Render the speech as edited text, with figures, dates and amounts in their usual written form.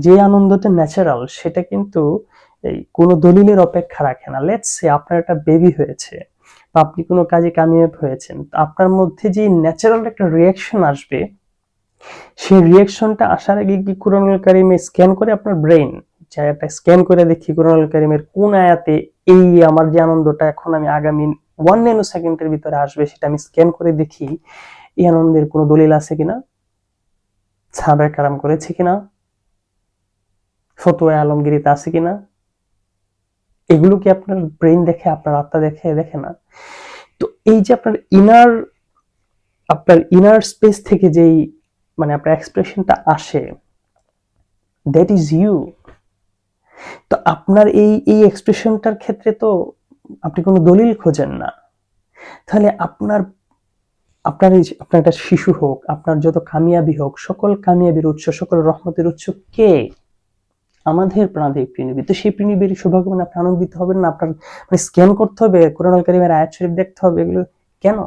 যে আনন্দটা ন্যাচারাল সেটা কিন্তু এই কোনো দলিলের অপেক্ষা রাখে না। লেটস সে আপনার একটা বেবি হয়েছে বা আপনি কোনো কাজে কামিয়াব হয়েছেন, আপনার মধ্যে যে ন্যাচারাল একটা রিয়াকশন আসবে, সেই রিয়াকশনটা আসার আগে কি কুরআনুল কারীমে স্ক্যান করে আপনার ব্রেইন, যে একটা স্ক্যান করে দেখি কুরআনুল কারীমের কোন আয়াতে এই আমার যে আনন্দটা এখন আমি আগামী 1 ন্যানো সেকেন্ডের ভিতরে আসবে সেটা আমি স্ক্যান করে দেখি এই আনন্দের কোনো দলিল আছে কিনা, সাহাবায়ে কেরাম করেছে কিনা, ফতোয়া আলমগীরিতে আছে কিনা। এগুলো কি আপনার ব্রেইন দেখে, আপনার আত্মা দেখে? দেখে না। তো এই যে আপনার ইনার স্পেস থেকে যেই মানে আপনার এক্সপ্রেশনটা আসে, দ্যাট ইজ ইউ। তো আপনার এই এক্সপ্রেশনটার ক্ষেত্রে তো আপনি কোনো দলিল খোঁজেন না। তাহলে আপনার একটা শিশু হোক, আপনার যত কামিয়াবি হোক, সকল কামিয়াবির উৎস, সকল রহমতের উৎস কে? আমাদের প্রাণাধিক পৃথিবী। তো সেই পৃথিবীর সৌভাগ্য মানে আপনি আনন্দিত হবেন না? আপনার মানে স্ক্যান করতে হবে, কোরআনুল কারীমের আয়াত শরীফ দেখতে হবে, এগুলো কেন?